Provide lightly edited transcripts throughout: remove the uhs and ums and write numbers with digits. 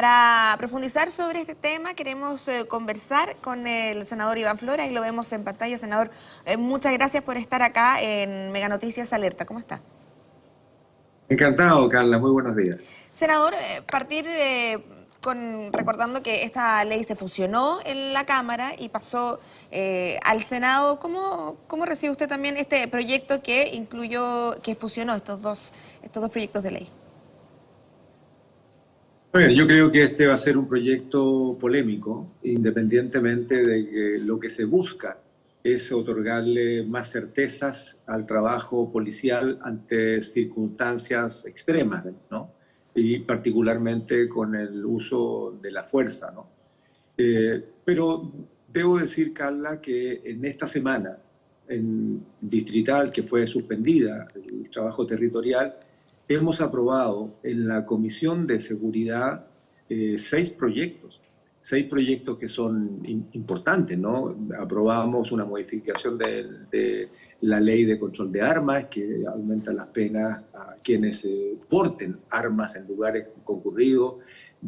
Para profundizar sobre este tema queremos conversar con el senador Iván Flores, ahí lo vemos en pantalla. Senador, muchas gracias por estar acá en Mega Noticias Alerta. ¿Cómo está? Encantado, Carla. Muy buenos días. Senador, partir recordando que esta ley se fusionó en la Cámara y pasó al Senado. ¿Cómo recibe usted también este proyecto que fusionó estos dos proyectos de ley? Bueno, yo creo que este va a ser un proyecto polémico, independientemente de que lo que se busca es otorgarle más certezas al trabajo policial ante circunstancias extremas, ¿no? Y particularmente con el uso de la fuerza, ¿no? Pero debo decir, Carla, que en esta semana, en Distrital, que fue suspendida el trabajo territorial, hemos aprobado en la Comisión de Seguridad seis proyectos que son importantes, ¿no? Aprobamos una modificación de la ley de control de armas que aumenta las penas a quienes porten armas en lugares concurridos.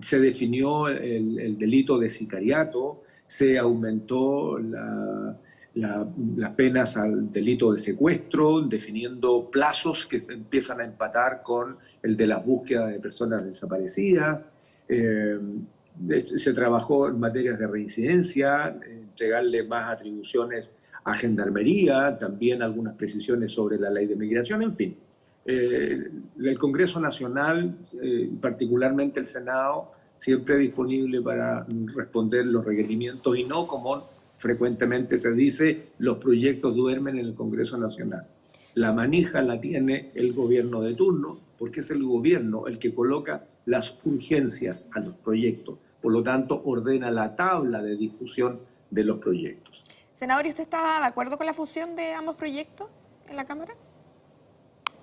Se definió el delito de sicariato, se aumentó las penas al delito de secuestro, definiendo plazos que se empiezan a empatar con el de la búsqueda de personas desaparecidas. Se trabajó en materias de reincidencia, entregarle más atribuciones a Gendarmería, también algunas precisiones sobre la ley de migración, en fin. El Congreso Nacional, particularmente el Senado, siempre disponible para responder los requerimientos y no, como frecuentemente se dice, los proyectos duermen en el Congreso Nacional. La manija la tiene el gobierno de turno, porque es el gobierno el que coloca las urgencias a los proyectos. Por lo tanto, ordena la tabla de discusión de los proyectos. Senador, ¿y usted estaba de acuerdo con la fusión de ambos proyectos en la Cámara?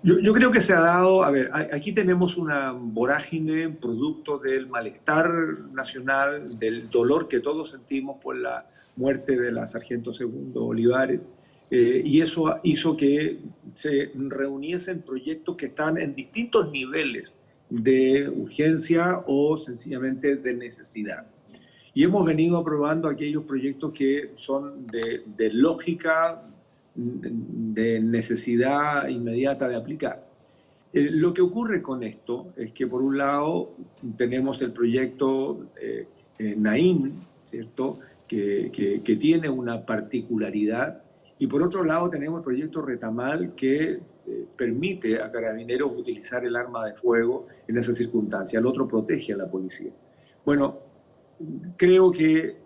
Yo creo que se ha dado, a ver, aquí tenemos una vorágine producto del malestar nacional, del dolor que todos sentimos por la muerte de la sargento Segundo Olivares, y eso hizo que se reuniesen proyectos que están en distintos niveles de urgencia o sencillamente de necesidad. Y hemos venido aprobando aquellos proyectos que son de lógica, de necesidad inmediata de aplicar. Lo que ocurre con esto es que, por un lado, tenemos el proyecto Naim, ¿cierto?, que tiene una particularidad, y por otro lado tenemos el proyecto Retamal, que permite a Carabineros utilizar el arma de fuego en esa circunstancia. El otro protege a la policía. Bueno, creo que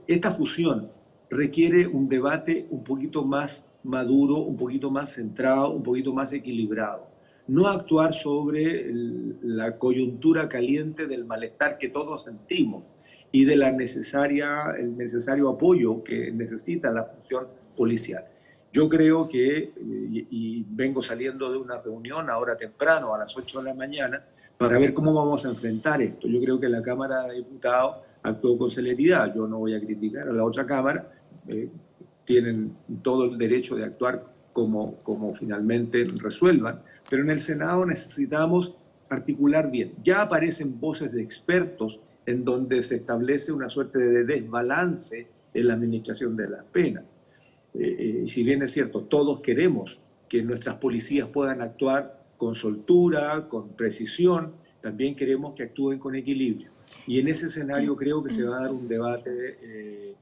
esta fusión requiere un debate un poquito más maduro, un poquito más centrado, un poquito más equilibrado. No actuar sobre la coyuntura caliente del malestar que todos sentimos y de el necesario apoyo que necesita la función policial. Yo creo que, y vengo saliendo de una reunión ahora temprano, a las 8 de la mañana, para ver cómo vamos a enfrentar esto. Yo creo que la Cámara de Diputados actuó con celeridad. Yo no voy a criticar a la otra Cámara. Tienen todo el derecho de actuar como finalmente resuelvan, pero en el Senado necesitamos articular bien. Ya aparecen voces de expertos en donde se establece una suerte de desbalance en la administración de las penas. Si bien es cierto, todos queremos que nuestras policías puedan actuar con soltura, con precisión, también queremos que actúen con equilibrio. Y en ese escenario creo que se va a dar un debate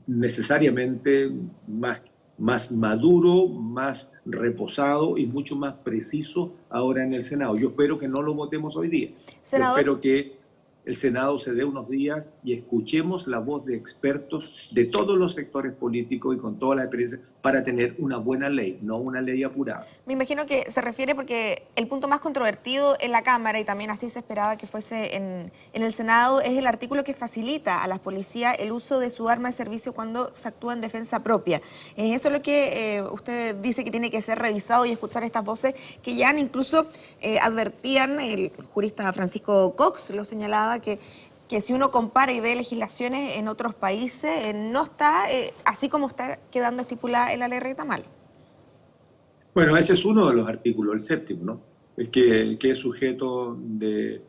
necesariamente más maduro, más reposado y mucho más preciso ahora en el Senado. Yo espero que no lo votemos hoy día. Senador, yo espero que el Senado se dé unos días y escuchemos la voz de expertos de todos los sectores políticos y con toda la experiencia para tener una buena ley, no una ley apurada. me imagino que se refiere porque el punto más controvertido en la Cámara, y también así se esperaba que fuese en el Senado, es el artículo que facilita a las policías el uso de su arma de servicio cuando se actúa en defensa propia. Eso es lo que usted dice que tiene que ser revisado y escuchar estas voces que ya incluso advertían, el jurista Francisco Cox lo señalaba, que si uno compara y ve legislaciones en otros países, no está así como está quedando estipulada en la ley Retamal. Bueno, ese es uno de los artículos, el séptimo, ¿no? que es sujeto de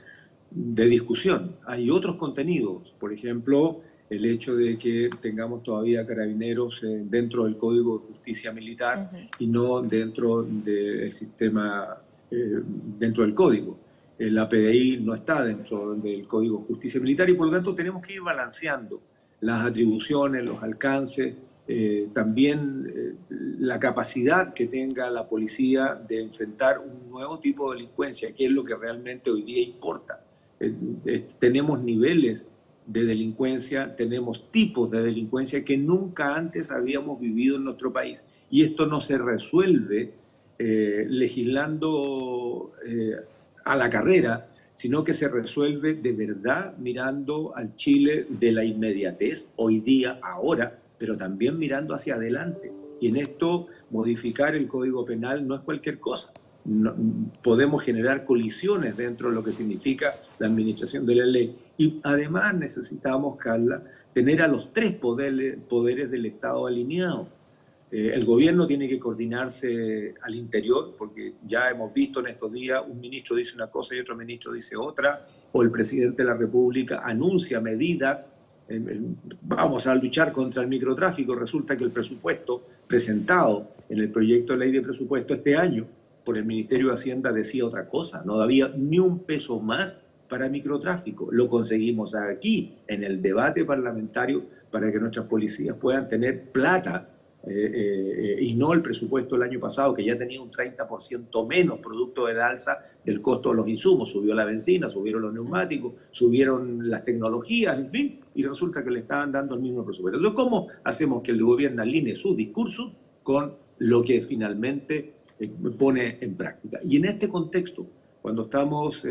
discusión. Hay otros contenidos, por ejemplo, el hecho de que tengamos todavía carabineros dentro del Código de Justicia Militar y no dentro del sistema, dentro del Código. La PDI no está dentro del Código de Justicia Militar y por lo tanto tenemos que ir balanceando las atribuciones, los alcances, también la capacidad que tenga la policía de enfrentar un nuevo tipo de delincuencia, que es lo que realmente hoy día importa. Tenemos niveles de delincuencia, tenemos tipos de delincuencia que nunca antes habíamos vivido en nuestro país. Y esto no se resuelve legislando a la carrera, sino que se resuelve de verdad mirando al Chile de la inmediatez, hoy día, ahora, pero también mirando hacia adelante. Y en esto modificar el Código Penal no es cualquier cosa. No, podemos generar colisiones dentro de lo que significa la administración de la ley. Y además necesitamos, Carla, tener a los tres poderes del Estado alineados. El gobierno tiene que coordinarse al interior, porque ya hemos visto en estos días, un ministro dice una cosa y otro ministro dice otra, o el presidente de la República anuncia medidas, vamos a luchar contra el microtráfico, resulta que el presupuesto presentado en el proyecto de ley de presupuesto este año por el Ministerio de Hacienda decía otra cosa, no había ni un peso más para microtráfico. Lo conseguimos aquí, en el debate parlamentario, para que nuestras policías puedan tener plata, y no el presupuesto del año pasado, que ya tenía un 30% menos producto del alza del costo de los insumos. Subió la benzina, subieron los neumáticos, subieron las tecnologías, en fin, y resulta que le estaban dando el mismo presupuesto. Entonces, ¿cómo hacemos que el gobierno alinee su discurso con lo que finalmente pone en práctica? Y en este contexto, cuando estamos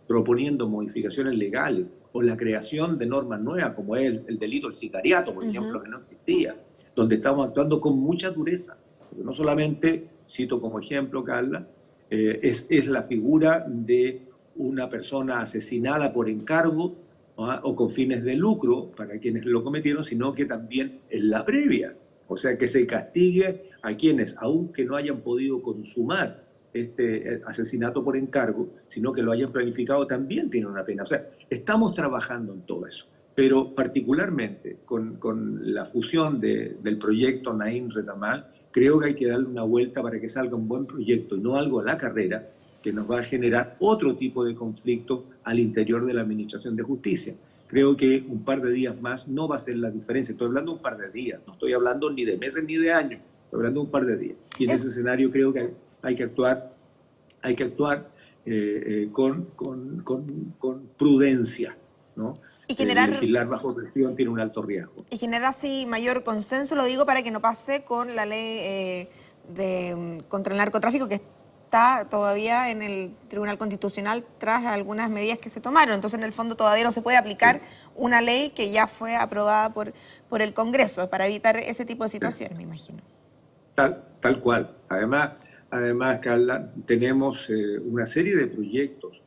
proponiendo modificaciones legales o la creación de normas nuevas, como es el delito del sicariato, por ejemplo, que no existía, donde estamos actuando con mucha dureza. Porque no solamente, cito como ejemplo, Carla, es la figura de una persona asesinada por encargo, ¿no?, o con fines de lucro para quienes lo cometieron, sino que también es la previa. O sea, que se castigue a quienes, aunque no hayan podido consumar este asesinato por encargo, sino que lo hayan planificado, también tiene una pena. O sea, estamos trabajando en todo eso. Pero particularmente con la fusión del proyecto Naim Retamal, creo que hay que darle una vuelta para que salga un buen proyecto y no algo a la carrera que nos va a generar otro tipo de conflicto al interior de la Administración de Justicia. Creo que un par de días más no va a ser la diferencia. Estoy hablando de un par de días, no estoy hablando ni de meses ni de años, estoy hablando de un par de días. Y en ese escenario creo que hay que actuar con prudencia, ¿no? Y generar, legislar bajo presión tiene un alto riesgo. Y generar así mayor consenso, lo digo para que no pase con la ley contra el narcotráfico, que está todavía en el Tribunal Constitucional tras algunas medidas que se tomaron. Entonces, en el fondo, todavía no se puede aplicar una ley que ya fue aprobada por el Congreso, para evitar ese tipo de situaciones, me imagino. Tal cual. Además, Carla, tenemos una serie de proyectos,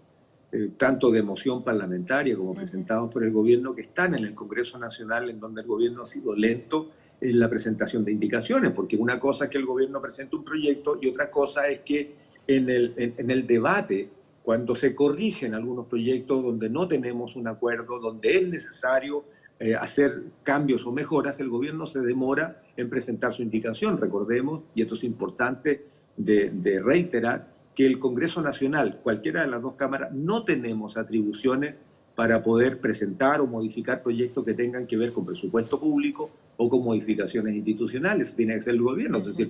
tanto de moción parlamentaria como presentados por el gobierno, que están en el Congreso Nacional, en donde el gobierno ha sido lento en la presentación de indicaciones, porque una cosa es que el gobierno presente un proyecto y otra cosa es que en el debate, cuando se corrigen algunos proyectos donde no tenemos un acuerdo, donde es necesario hacer cambios o mejoras, el gobierno se demora en presentar su indicación. Recordemos, y esto es importante de reiterar, que el Congreso Nacional, cualquiera de las dos cámaras, no tenemos atribuciones para poder presentar o modificar proyectos que tengan que ver con presupuesto público o con modificaciones institucionales. Eso tiene que ser el gobierno. Entonces,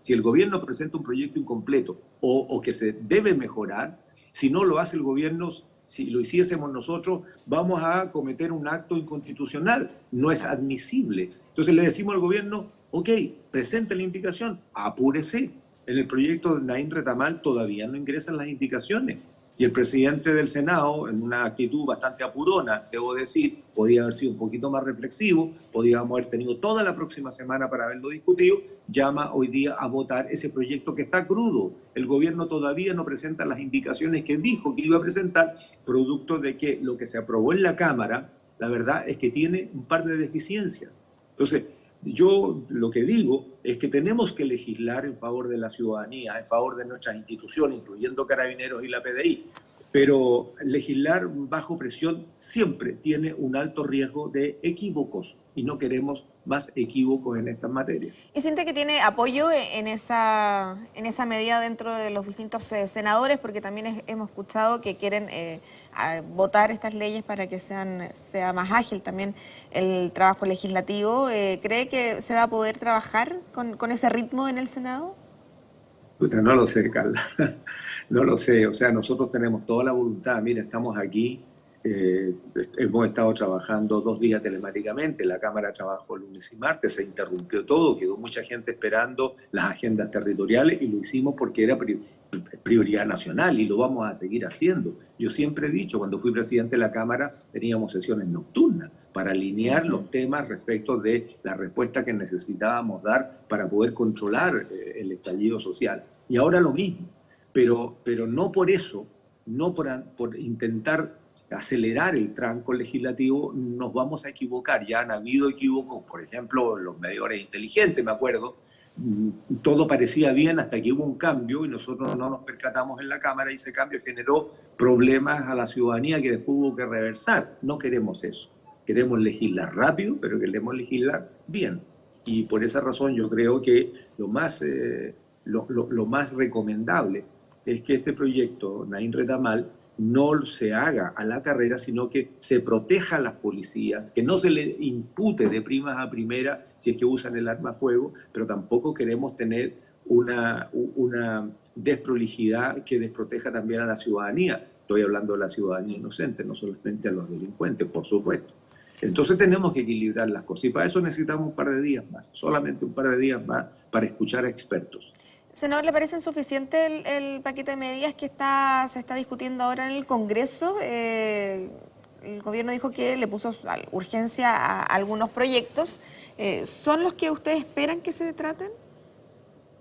si el gobierno presenta un proyecto incompleto o que se debe mejorar, si no lo hace el gobierno, si lo hiciésemos nosotros, vamos a cometer un acto inconstitucional. No es admisible. Entonces le decimos al gobierno, ok, presente la indicación, apúrese. En el proyecto de Naim Retamal todavía no ingresan las indicaciones. Y el presidente del Senado, en una actitud bastante apurona, debo decir, podía haber sido un poquito más reflexivo, podíamos haber tenido toda la próxima semana para haberlo discutido, llama hoy día a votar ese proyecto que está crudo. El gobierno todavía no presenta las indicaciones que dijo que iba a presentar, producto de que lo que se aprobó en la Cámara, la verdad es que tiene un par de deficiencias. Entonces, Yo lo que digo es que tenemos que legislar en favor de la ciudadanía, en favor de nuestras instituciones, incluyendo Carabineros y la PDI, pero legislar bajo presión siempre tiene un alto riesgo de equívocos y no queremos más equívocos en estas materias. ¿Y siente que tiene apoyo en esa medida dentro de los distintos senadores? Porque también hemos escuchado que quieren votar estas leyes para que sea más ágil también el trabajo legislativo. ¿Cree que se va a poder trabajar con ese ritmo en el Senado? Puta, no lo sé, Carla. No lo sé. O sea, nosotros tenemos toda la voluntad. Mira, estamos aquí. eh, Hemos estado trabajando 2 días telemáticamente. La Cámara trabajó lunes y martes. Se interrumpió todo. Quedó mucha gente esperando las agendas territoriales y lo hicimos porque era prioridad nacional y lo vamos a seguir haciendo. Yo siempre he dicho, cuando fui presidente de la Cámara, teníamos sesiones nocturnas para alinear los temas respecto de la respuesta que necesitábamos dar para poder controlar el estallido social. Y ahora lo mismo, pero no por eso, no por intentar acelerar el tranco legislativo, nos vamos a equivocar. Ya han habido equívocos, por ejemplo, los medidores inteligentes, me acuerdo, todo parecía bien hasta que hubo un cambio y nosotros no nos percatamos en la Cámara y ese cambio generó problemas a la ciudadanía que después hubo que reversar. No queremos eso. Queremos legislar rápido, pero queremos legislar bien. Y por esa razón yo creo que lo más recomendable es que este proyecto, Naín Retamal, no se haga a la carrera, sino que se proteja a las policías, que no se le impute de primas a primera si es que usan el arma a fuego, pero tampoco queremos tener una desprolijidad que desproteja también a la ciudadanía. Estoy hablando de la ciudadanía inocente, no solamente a los delincuentes, por supuesto. Entonces tenemos que equilibrar las cosas y para eso necesitamos un par de días más, solamente un par de días más para escuchar a expertos. Senador, ¿le parece insuficiente el paquete de medidas que se está discutiendo ahora en el Congreso? El gobierno dijo que le puso urgencia a algunos proyectos. ¿Son los que ustedes esperan que se traten?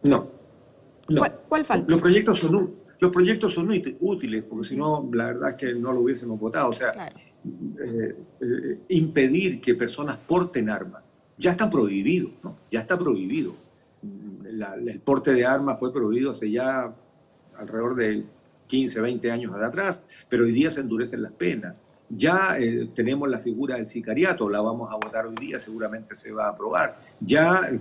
No, no. ¿Cuál falta? Los proyectos son útiles, porque si no, la verdad es que no lo hubiésemos votado. O sea, Claro. impedir que personas porten armas ya está prohibido, ¿no? Ya está prohibido. El porte de armas fue prohibido hace ya alrededor de 15, 20 años atrás, pero hoy día se endurecen las penas. Ya tenemos la figura del sicariato, la vamos a votar hoy día, seguramente se va a aprobar. Ya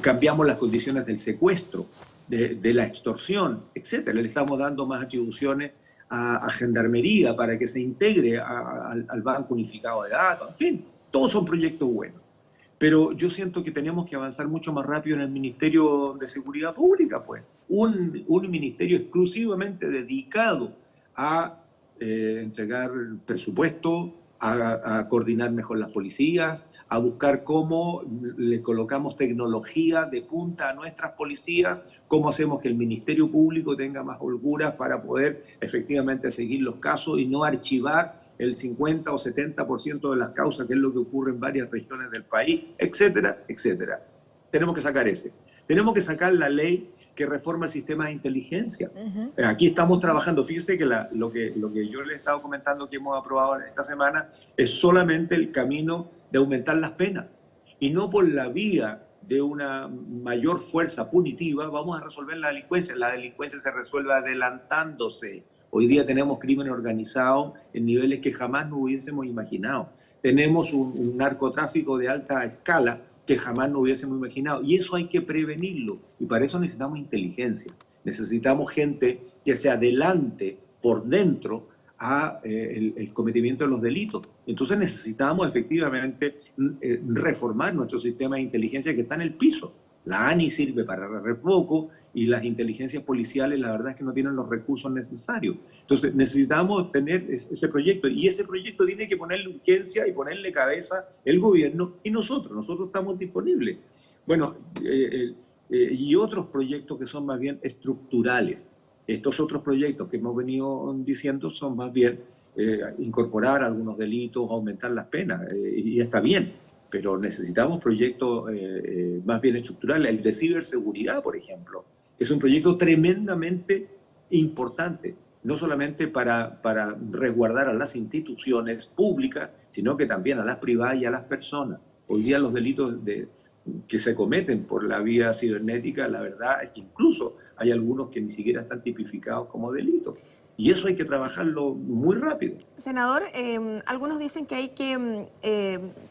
cambiamos las condiciones del secuestro, de la extorsión, etcétera. Le estamos dando más atribuciones a Gendarmería para que se integre al Banco Unificado de Datos. En fin, todos son proyectos buenos. Pero yo siento que tenemos que avanzar mucho más rápido en el Ministerio de Seguridad Pública, pues. Un ministerio exclusivamente dedicado a entregar presupuesto, a coordinar mejor las policías, a buscar cómo le colocamos tecnología de punta a nuestras policías, cómo hacemos que el Ministerio Público tenga más holguras para poder efectivamente seguir los casos y no archivar el 50 o 70% de las causas, que es lo que ocurre en varias regiones del país, etcétera, etcétera. Tenemos que sacar ese. Tenemos que sacar la ley que reforma el sistema de inteligencia. Aquí estamos trabajando. Fíjese que lo que yo le he estado comentando que hemos aprobado esta semana es solamente el camino de aumentar las penas. Y no por la vía de una mayor fuerza punitiva vamos a resolver la delincuencia. La delincuencia se resuelve adelantándose. Hoy día tenemos crimen organizado en niveles que jamás nos hubiésemos imaginado. Tenemos un narcotráfico de alta escala que jamás nos hubiésemos imaginado. Y eso hay que prevenirlo. Y para eso necesitamos inteligencia. Necesitamos gente que se adelante por dentro a el cometimiento de los delitos. Entonces necesitamos efectivamente reformar nuestro sistema de inteligencia que está en el piso. La ANI sirve para re poco y las inteligencias policiales la verdad es que no tienen los recursos necesarios. Entonces necesitamos tener ese proyecto y ese proyecto tiene que ponerle urgencia y ponerle cabeza el gobierno y nosotros estamos disponibles. Bueno, y otros proyectos que son más bien estructurales. Estos otros proyectos que hemos venido diciendo son más bien incorporar algunos delitos, aumentar las penas y está bien. Pero necesitamos proyectos más bien estructurales. El de ciberseguridad, por ejemplo, es un proyecto tremendamente importante, no solamente para resguardar a las instituciones públicas, sino que también a las privadas y a las personas. Hoy día los delitos que se cometen por la vía cibernética, la verdad es que incluso hay algunos que ni siquiera están tipificados como delitos. Y eso hay que trabajarlo muy rápido. Senador, algunos dicen que hay que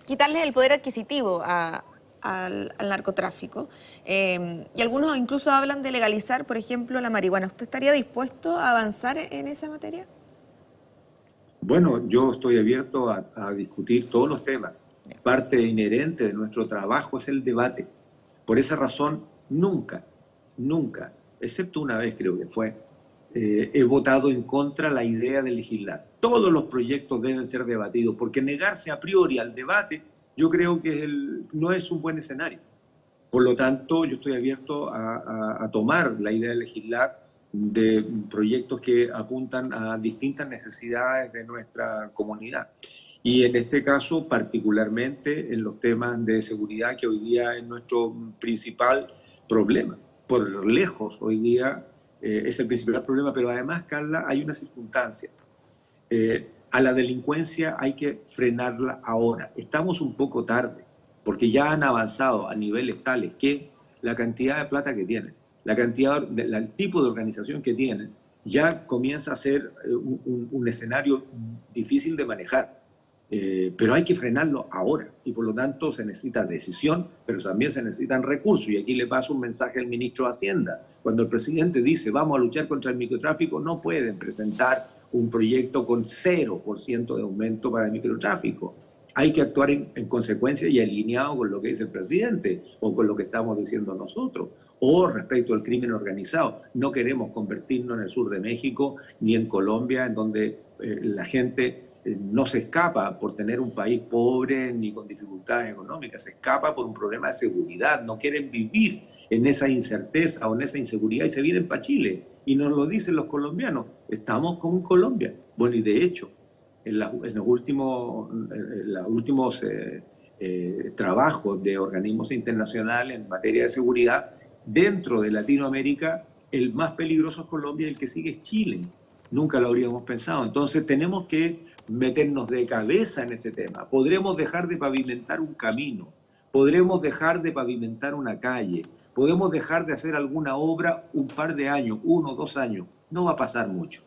quitarle el poder adquisitivo al narcotráfico y algunos incluso hablan de legalizar, por ejemplo, la marihuana. ¿Usted estaría dispuesto a avanzar en esa materia? Bueno, yo estoy abierto a discutir todos los temas. Parte inherente de nuestro trabajo es el debate. Por esa razón, nunca, excepto una vez creo que fue, he votado en contra la idea de legislar. Todos los proyectos deben ser debatidos, porque negarse a priori al debate, yo creo que no es un buen escenario. Por lo tanto, yo estoy abierto a tomar la idea de legislar de proyectos que apuntan a distintas necesidades de nuestra comunidad. Y en este caso, particularmente en los temas de seguridad, que hoy día es nuestro principal problema. Por lejos, hoy día es el principal problema, pero además, Carla, hay una circunstancia. A la delincuencia hay que frenarla ahora. Estamos un poco tarde, porque ya han avanzado a niveles tales que la cantidad de plata que tienen, el tipo de organización que tienen, ya comienza a ser un escenario difícil de manejar. Pero hay que frenarlo ahora y por lo tanto se necesita decisión, pero también se necesitan recursos. Y aquí le paso un mensaje al ministro de Hacienda. Cuando el presidente dice vamos a luchar contra el microtráfico, no pueden presentar un proyecto con 0% de aumento para el microtráfico. Hay que actuar en consecuencia y alineado con lo que dice el presidente o con lo que estamos diciendo nosotros. O respecto al crimen organizado. No queremos convertirnos en el sur de México ni en Colombia, en donde la gente no se escapa por tener un país pobre ni con dificultades económicas, se escapa por un problema de seguridad, no quieren vivir en esa incerteza o en esa inseguridad y se vienen para Chile. Y nos lo dicen los colombianos, estamos como en Colombia. Bueno, y de hecho, en los últimos trabajos de organismos internacionales en materia de seguridad, dentro de Latinoamérica, el más peligroso es Colombia y el que sigue es Chile. Nunca lo habríamos pensado. Entonces tenemos que meternos de cabeza en ese tema. Podremos dejar de pavimentar un camino, podremos dejar de pavimentar una calle, podemos dejar de hacer alguna obra un par de años, 1 o 2 años. No va a pasar mucho.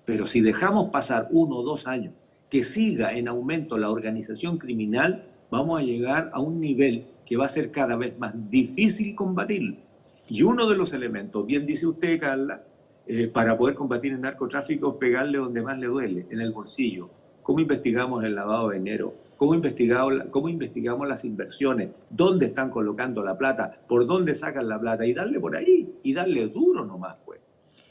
Pero si dejamos pasar 1 o 2 años, que siga en aumento la organización criminal, vamos a llegar a un nivel que va a ser cada vez más difícil combatirlo. Y uno de los elementos, bien dice usted, Carla, para poder combatir el narcotráfico es pegarle donde más le duele, en el bolsillo. ¿Cómo investigamos el lavado de dinero? ¿Cómo investigamos las inversiones? ¿Dónde están colocando la plata? ¿Por dónde sacan la plata? Y darle por ahí, y darle duro nomás, pues.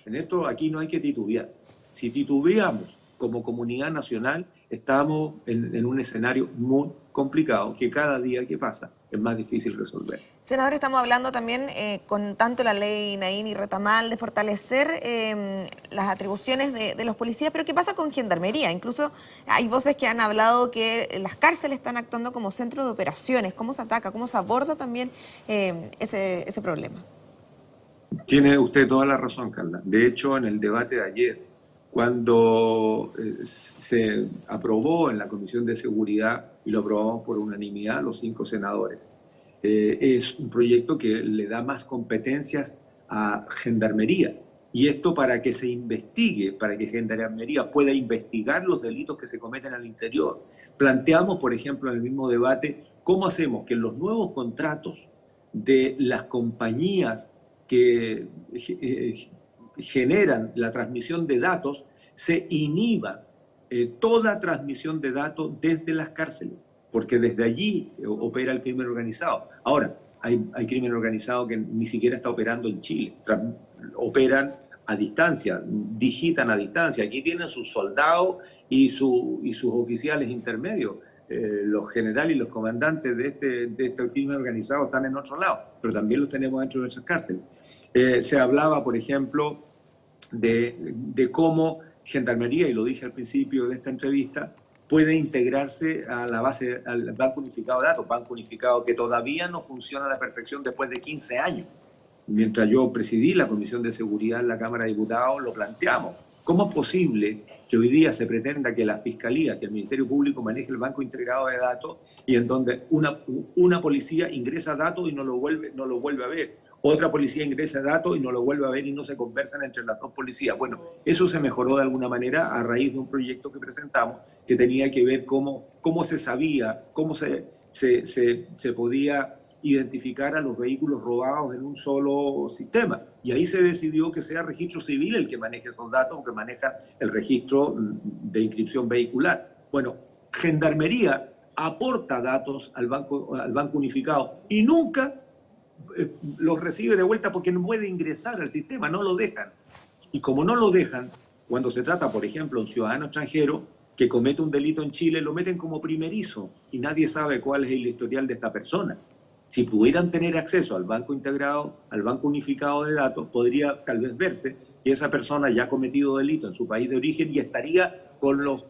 En esto aquí no hay que titubear. Si titubeamos como comunidad nacional, estamos en un escenario muy complicado que cada día que pasa es más difícil resolver. Senador, estamos hablando también con tanto la ley Naín y Retamal de fortalecer las atribuciones de los policías, pero ¿qué pasa con Gendarmería? Incluso hay voces que han hablado que las cárceles están actuando como centro de operaciones. ¿Cómo se ataca, cómo se aborda también ese problema? Tiene usted toda la razón, Carla. De hecho, en el debate de ayer, cuando se aprobó en la Comisión de Seguridad, y lo aprobamos por unanimidad los 5 senadores, es un proyecto que le da más competencias a Gendarmería. Y esto para que se investigue, para que Gendarmería pueda investigar los delitos que se cometen al interior. Planteamos, por ejemplo, en el mismo debate, cómo hacemos que en los nuevos contratos de las compañías que generan la transmisión de datos, se inhiba toda transmisión de datos desde las cárceles, porque desde allí opera el crimen organizado. Ahora, hay crimen organizado que ni siquiera está operando en Chile, operan a distancia, digitan a distancia. Aquí tienen sus soldados y sus oficiales intermedios. Los generales y los comandantes de este crimen organizado están en otro lado, pero también los tenemos dentro de nuestras cárceles. Se hablaba, por ejemplo, de cómo Gendarmería, y lo dije al principio de esta entrevista, puede integrarse a la base, al Banco Unificado de Datos, Banco Unificado que todavía no funciona a la perfección después de 15 años. Mientras yo presidí la Comisión de Seguridad en la Cámara de Diputados, lo planteamos. ¿Cómo es posible que que hoy día se pretenda que la Fiscalía, que el Ministerio Público maneje el banco integrado de datos y en donde una policía ingresa datos y no lo vuelve a ver. Otra policía ingresa datos y no lo vuelve a ver y no se conversan entre las dos policías. Bueno, eso se mejoró de alguna manera a raíz de un proyecto que presentamos que tenía que ver cómo se sabía, cómo se podía identificar a los vehículos robados en un solo sistema. Y ahí se decidió que sea Registro Civil el que maneje esos datos o que maneja el registro de inscripción vehicular. Bueno, Gendarmería aporta datos al Banco Unificado y nunca los recibe de vuelta porque no puede ingresar al sistema, no lo dejan. Y como no lo dejan, cuando se trata, por ejemplo, de un ciudadano extranjero que comete un delito en Chile, lo meten como primerizo y nadie sabe cuál es el historial de esta persona. Si pudieran tener acceso al banco integrado, al banco unificado de datos, podría tal vez verse que esa persona ya ha cometido delito en su país de origen y estaría con los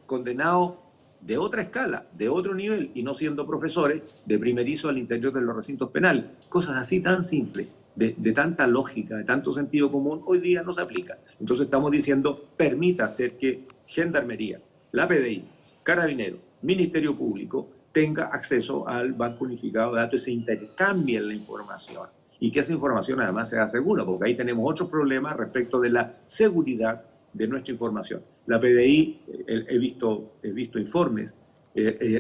condenados de otra escala, de otro nivel, y no siendo profesores de primerizo al interior de los recintos penales. Cosas así tan simples, de tanta lógica, de tanto sentido común, hoy día no se aplican. Entonces estamos diciendo, permita hacer que Gendarmería, la PDI, Carabineros, Ministerio Público, tenga acceso al Banco Unificado de Datos y se intercambie la información. Y que esa información además sea segura, porque ahí tenemos otros problemas respecto de la seguridad de nuestra información. La PDI, he visto informes,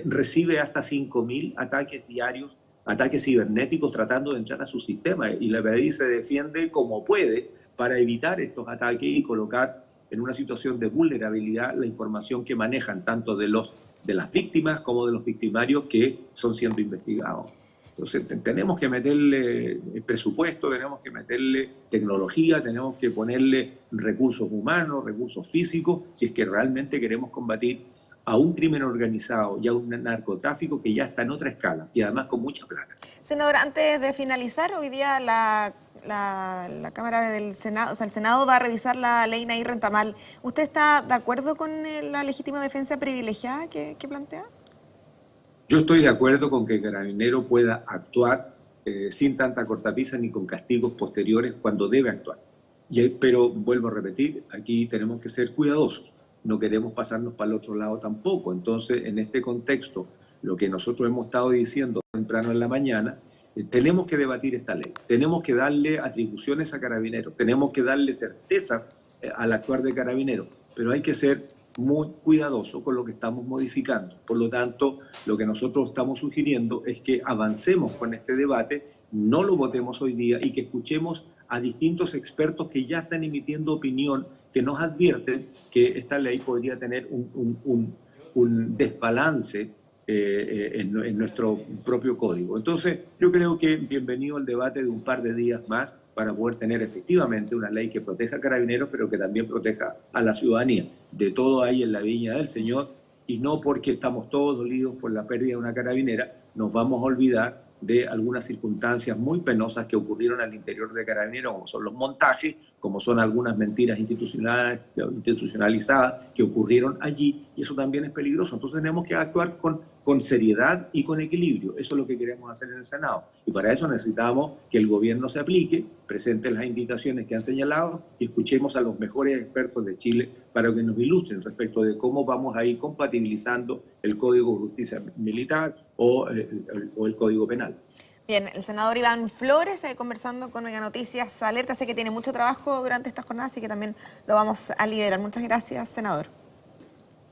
recibe hasta 5.000 ataques diarios, ataques cibernéticos tratando de entrar a su sistema, y la PDI se defiende como puede para evitar estos ataques y colocar en una situación de vulnerabilidad la información que manejan tanto de las víctimas como de los victimarios que son siendo investigados. Entonces tenemos que meterle presupuesto, tenemos que meterle tecnología, tenemos que ponerle recursos humanos, recursos físicos, si es que realmente queremos combatir a un crimen organizado y a un narcotráfico que ya está en otra escala y además con mucha plata. Senador, antes de finalizar, hoy día la Cámara del Senado, o sea, el Senado va a revisar la ley Nair Rentamal. ¿Usted está de acuerdo con la legítima defensa privilegiada que plantea? Yo estoy de acuerdo con que el carabinero pueda actuar sin tanta cortapisa ni con castigos posteriores cuando debe actuar. Pero vuelvo a repetir, aquí tenemos que ser cuidadosos. No queremos pasarnos para el otro lado tampoco. Entonces, en este contexto, lo que nosotros hemos estado diciendo temprano en la mañana, tenemos que debatir esta ley. Tenemos que darle atribuciones a Carabineros, tenemos que darle certezas al actuar de Carabineros, pero hay que ser muy cuidadoso con lo que estamos modificando. Por lo tanto, lo que nosotros estamos sugiriendo es que avancemos con este debate, no lo votemos hoy día y que escuchemos a distintos expertos que ya están emitiendo opinión, que nos advierten que esta ley podría tener un desbalance en nuestro propio código. Entonces, yo creo que bienvenido el debate de un par de días más para poder tener efectivamente una ley que proteja a Carabineros, pero que también proteja a la ciudadanía. De todo hay en la viña del Señor, y no porque estamos todos dolidos por la pérdida de una carabinera, nos vamos a olvidar de algunas circunstancias muy penosas que ocurrieron al interior de Carabineros, como son los montajes, como son algunas mentiras institucionalizadas que ocurrieron allí, y eso también es peligroso. Entonces tenemos que actuar con seriedad y con equilibrio. Eso es lo que queremos hacer en el Senado. Y para eso necesitamos que el gobierno se aplique, presente las indicaciones que han señalado y escuchemos a los mejores expertos de Chile para que nos ilustren respecto de cómo vamos a ir compatibilizando el Código de Justicia Militar o el Código Penal. Bien, el senador Iván Flores conversando con Mega Noticias Alerta. Sé que tiene mucho trabajo durante esta jornada, así que también lo vamos a liberar. Muchas gracias, senador.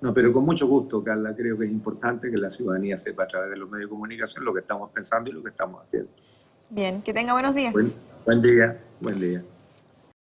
No, pero con mucho gusto, Carla. Creo que es importante que la ciudadanía sepa a través de los medios de comunicación lo que estamos pensando y lo que estamos haciendo. Bien, que tenga buenos días. Buen día, buen día.